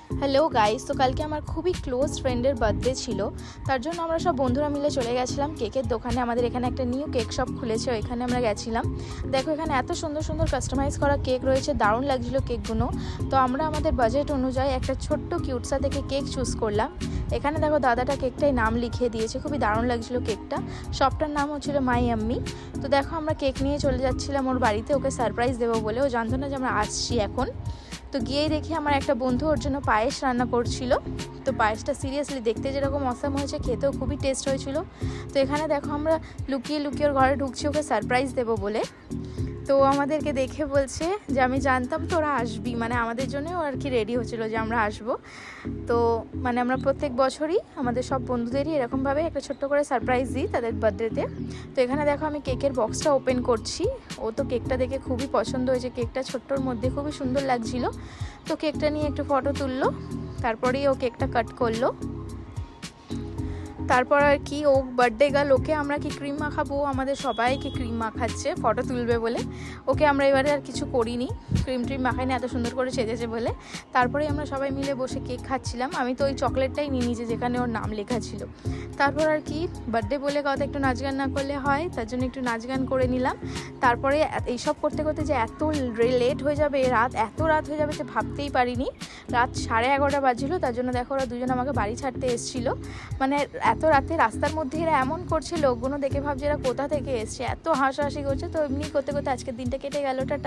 Hello guys, তো কালকে আমার খুবই ক্লোজ ফ্রেন্ডের বার্থডে ছিল। তার জন্য আমরা সব বন্ধুরা মিলে চলে গেছিলাম কেকের দোকানে। আমাদের এখানে একটা নিউ কেক শপ খুলেছে, ওইখানে আমরা গেছিলাম। দেখো এখানে এত সুন্দর সুন্দর কাস্টমাইজ করা কেক রয়েছে, দারুণ লাগছিলো কেকগুলো। তো আমরা আমাদের বাজেট অনুযায়ী একটা ছোট্ট কিউটসা থেকে কেক চুজ করলাম। এখানে দেখো দাদাটা কেকটাই নাম লিখিয়ে দিয়েছে, খুবই দারুণ লাগছিলো কেকটা। শপটার নাম হচ্ছিল মাই আম্মি। তো দেখো আমরা কেক নিয়ে চলে যাচ্ছিলাম ওর বাড়িতে, ওকে সারপ্রাইজ দেবো বলে। ও জানতো না যে আমরা আসছি এখন। তো গিয়েই দেখি আমার একটা বন্ধু ওর জন্য পায়েস রান্না করছিল। তো পায়েসটা সিরিয়াসলি দেখতে যেরকম অসাম হয়েছে, খেতেও খুবই টেস্ট হয়েছিল। তো এখানে দেখো আমরা লুকিয়ে লুকিয়ে ওর ঘরে ঢুকছি ওকে সারপ্রাইজ দেবো বলে। তো আমাদেরকে দেখে বলছে যে আমি জানতাম তোরা আসবি, মানে আমাদের জন্যও আর কি রেডি হচ্ছিলো যে আমরা আসবো। তো মানে আমরা প্রত্যেক বছরই আমাদের সব বন্ধুদেরই এরকমভাবে একটা ছোট্ট করে সারপ্রাইজ দিই তাদের বার্থডেতে। তো এখানে দেখো আমি কেকের বক্সটা ওপেন করছি। ও তো কেকটা দেখে খুবই পছন্দ হয়েছে, কেকটা ছোট্টর মধ্যে খুবই সুন্দর লাগছিল। তো কেকটা নিয়ে একটু ফটো তুললো, তারপরেই ও কেকটা কাট করলো। তারপর আর কি ও বার্থডে গার্ল, ওকে আমরা কি ক্রিম মাখাবো, আমাদের সবাইকে ক্রিম মাখাচ্ছে ফটো তুলবে বলে। ওকে আমরা এবারে আর কিছু করিনি, ক্রিম ট্রিম মাখাইনি, এত সুন্দর করে সেজেছে বলে। তারপরে আমরা সবাই মিলে বসে কেক খাচ্ছিলাম। আমি তো ওই চকলেটটাই নিয়ে নিয়েছি যেখানে ওর নাম লেখা ছিল। তারপর আর কি বার্থডে বলে কথা, একটু নাচ গান না করলে হয়, তার জন্য একটু নাচ গান করে নিলাম। তারপরে এইসব করতে করতে যে এত লেট হয়ে যাবে, এত রাত হয়ে যাবে যে ভাবতেই পারিনি। রাত 11:30 বাজছিল। তার জন্য দেখো ওরা দুজন আমাকে বাড়ি ছাড়তে এসেছিলো। মানে এত রাতে রাস্তার মধ্যে এরা এমন করছে, লোকগুলো দেখে ভাবছে এরা কোথা থেকে এসছে, এত হাসাহাসি করছে। তো এমনি করতে করতে আজকের দিনটা কেটে গেল। টাটা।